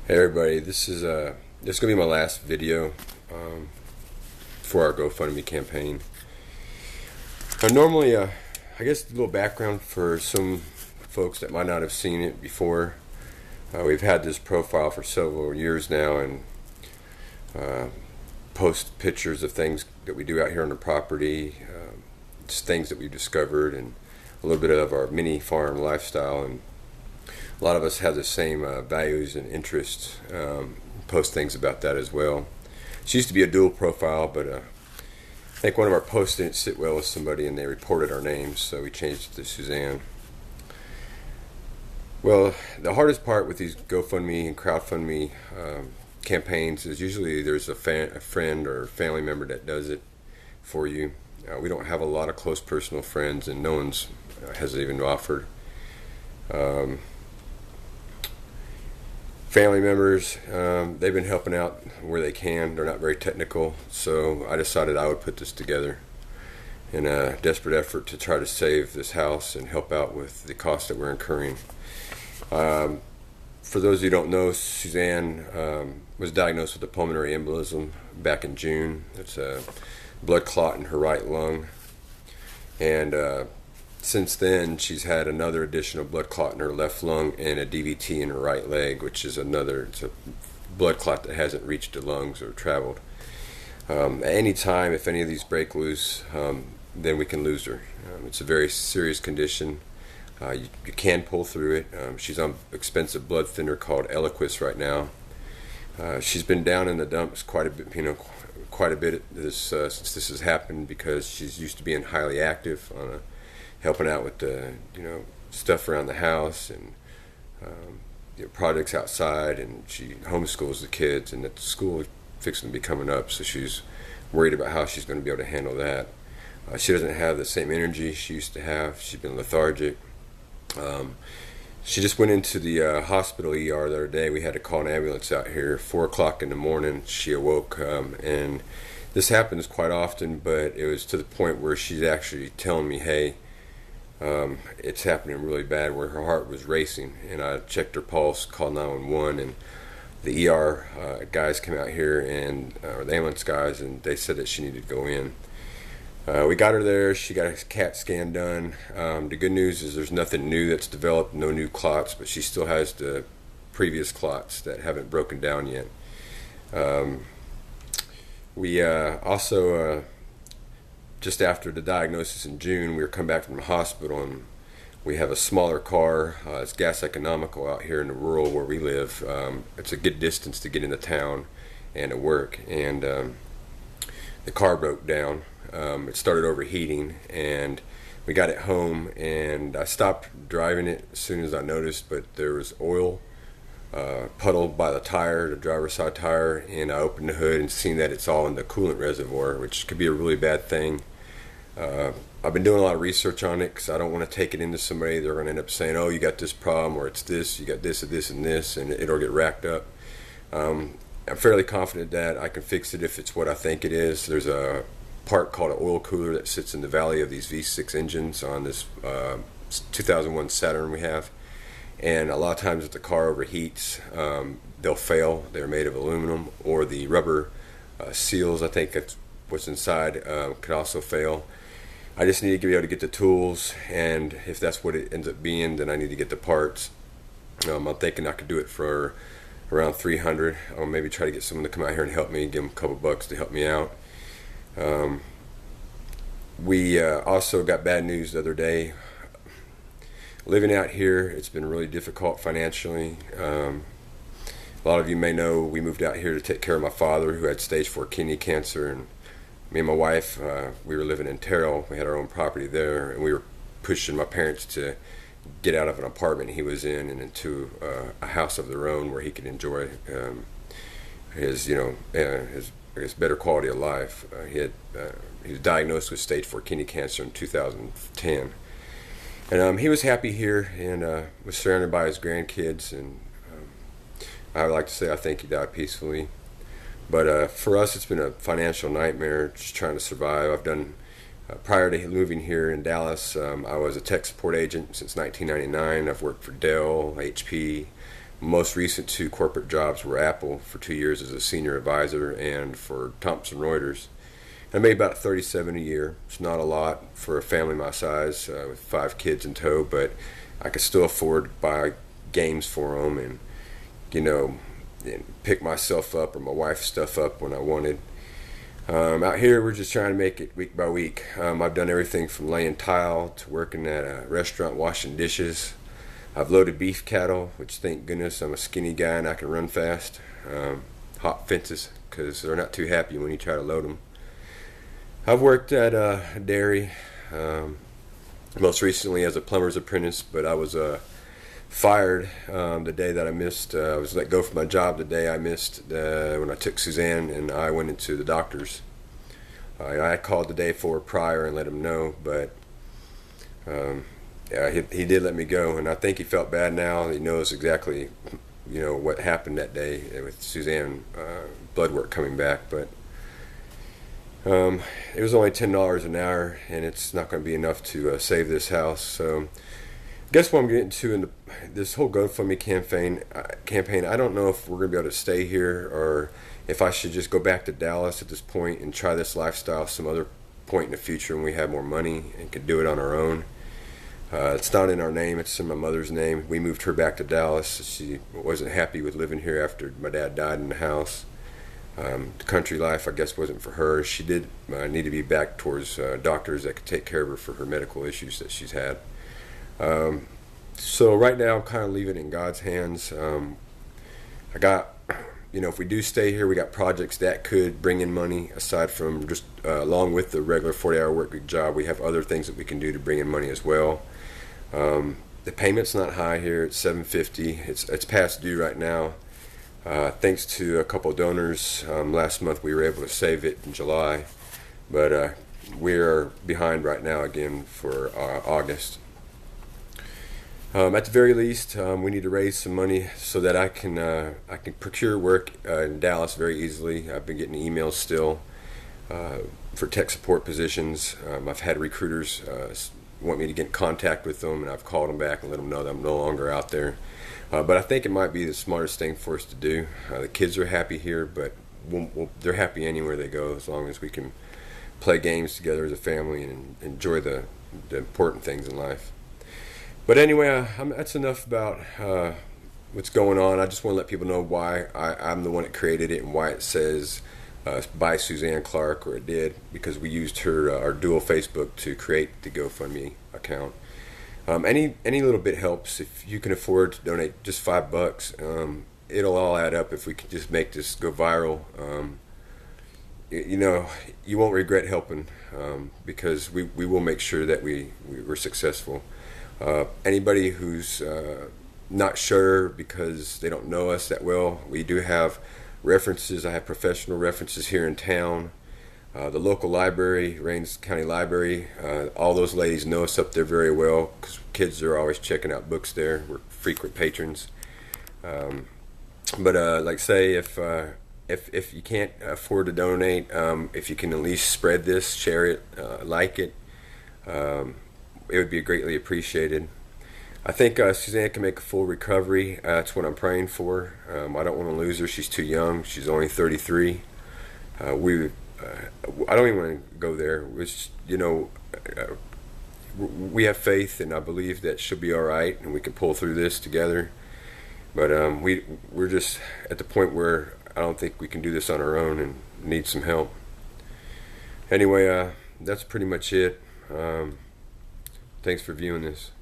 Hey everybody, this is gonna be my last video for our GoFundMe campaign. Normally, I guess a little background for some folks that might not have seen it before. We've had this profile for several years now, and post pictures of things that we do out here on the property, just things that we've discovered, and a little bit of our mini farm lifestyle. And a lot of us have the same values and interests. Post things about that as well. She used to be a dual profile, but I think one of our posts didn't sit well with somebody and they reported our names, so we changed it to Suzanne. Well, the hardest part with these GoFundMe and crowdfundMe campaigns is usually there's a friend or family member that does it for you. We don't have a lot of close personal friends, and no one's has even offered. Family members, they've been helping out where they can. They're not very technical, so I decided I would put this together in a desperate effort to try to save this house and help out with the cost that we're incurring. For those who don't know, Suzanne was diagnosed with a pulmonary embolism back in June. It's a blood clot in her right lung, and since then she's had another additional blood clot in her left lung and a DVT in her right leg, which is it's a blood clot that hasn't reached the lungs or traveled. At any time, if any of these break loose, then we can lose her. It's a very serious condition. You can pull through it. She's on expensive blood thinner called Eliquis right now. She's been down in the dumps quite a bit, since this has happened, because she's used to being highly active on helping out with the stuff around the house and projects outside, and she homeschools the kids, and at school is fixing to be coming up, so she's worried about how she's going to be able to handle that. She doesn't have the same energy she used to have. She's been lethargic. She just went into the hospital ER the other day. We had to call an ambulance out here 4 o'clock in the morning. She awoke, and this happens quite often, but it was to the point where she's actually telling me, hey, it's happening really bad, where her heart was racing. And I checked her pulse, called 911, and the ER guys came out here, and or the ambulance guys, and they said that she needed to go in. We got her there. She got a CAT scan done. The good news is there's nothing new that's developed, no new clots, but she still has the previous clots that haven't broken down yet. We also, just after the diagnosis in June, we were coming back from the hospital, and we have a smaller car. It's gas economical out here in the rural where we live. It's a good distance to get into town and to work, and the car broke down. It started overheating, and we got it home, and I stopped driving it as soon as I noticed, but there was oil puddled by the tire, the driver's side tire, and I opened the hood and seen that it's all in the coolant reservoir, which could be a really bad thing. I've been doing a lot of research on it because I don't want to take it into somebody. They're going to end up saying, oh, you got this problem, or it's this, you got this and this and this, and it'll get racked up. I'm fairly confident that I can fix it if it's what I think it is. There's a part called an oil cooler that sits in the valley of these V6 engines on this 2001 Saturn we have, and a lot of times if the car overheats, they'll fail. They're made of aluminum, or the rubber seals, I think that's what's inside, could also fail. I just need to be able to get the tools, and if that's what it ends up being, then I need to get the parts. I'm thinking I could do it for around $300. I'll maybe try to get someone to come out here and help me, give them a couple bucks to help me out. We also got bad news the other day. Living out here, it's been really difficult financially. A lot of you may know we moved out here to take care of my father, who had stage 4 kidney cancer, and me and my wife, we were living in Terrell. We had our own property there, and we were pushing my parents to get out of an apartment he was in and into a house of their own where he could enjoy his I guess better quality of life. He was diagnosed with stage 4 kidney cancer in 2010, and he was happy here and was surrounded by his grandkids. And I would like to say I think he died peacefully. But for us, it's been a financial nightmare just trying to survive. I've done prior to moving here in Dallas, I was a tech support agent since 1999. I've worked for Dell, HP, Most recent two corporate jobs were Apple for 2 years as a senior advisor, and for Thomson Reuters. I made about 37 a year. It's not a lot for a family my size with 5 kids in tow, but I could still afford to buy games for them, and and pick myself up or my wife's stuff up when I wanted. Out here, we're just trying to make it week by week. I've done everything from laying tile to working at a restaurant washing dishes. I've loaded beef cattle, which thank goodness I'm a skinny guy and I can run fast. Hop fences, because they're not too happy when you try to load them. I've worked at a dairy, most recently as a plumber's apprentice, but I was fired the day that I missed. I was let go from my job the day I missed when I took Suzanne and I went into the doctor's. I called the day for prior and let him know, but yeah, he did let me go, and I think he felt bad now. He knows exactly what happened that day with Suzanne, blood work coming back, but it was only $10 an hour, and it's not going to be enough to save this house. So I guess what I'm getting to in this whole GoFundMe campaign, I don't know if we're going to be able to stay here or if I should just go back to Dallas at this point and try this lifestyle some other point in the future when we have more money and could do it on our own. It's not in our name, it's in my mother's name. We moved her back to Dallas. She wasn't happy with living here after my dad died in the house. The country life, I guess, wasn't for her. She did need to be back towards doctors that could take care of her for her medical issues that she's had. So right now I'm kind of leaving it in God's hands. I got, if we do stay here, we got projects that could bring in money aside from just along with the regular 40-hour work week job. We have other things that we can do to bring in money as well. The payment's not high here. It's $750. It's past due right now. Thanks to a couple of donors, last month we were able to save it in July, but we're behind right now again for August. At the very least, we need to raise some money so that I can procure work in Dallas very easily. I've been getting emails still for tech support positions. I've had recruiters want me to get in contact with them, and I've called them back and let them know that I'm no longer out there. But I think it might be the smartest thing for us to do. The kids are happy here, but they're happy anywhere they go as long as we can play games together as a family and enjoy the important things in life. But anyway, that's enough about what's going on. I just want to let people know why I'm the one that created it and why it says by Suzanne Clark, or it did, because we used our dual Facebook to create the GoFundMe account. Any little bit helps. If you can afford to donate just $5, it'll all add up if we can just make this go viral. You won't regret helping because we will make sure that we're successful. Anybody who's not sure because they don't know us that well, we do have references. I have professional references here in town. The local library, Rains County Library, all those ladies know us up there very well because kids are always checking out books there. We're frequent patrons. But like say, if you can't afford to donate, if you can at least spread this, share it, like it, it would be greatly appreciated. I think Suzanne can make a full recovery. That's what I'm praying for. I don't want to lose her. She's too young. She's only 33. I don't even want to go there. It's, we have faith, and I believe that she'll be all right, and we can pull through this together. But we're just at the point where I don't think we can do this on our own and need some help. Anyway, that's pretty much it. Thanks for viewing this.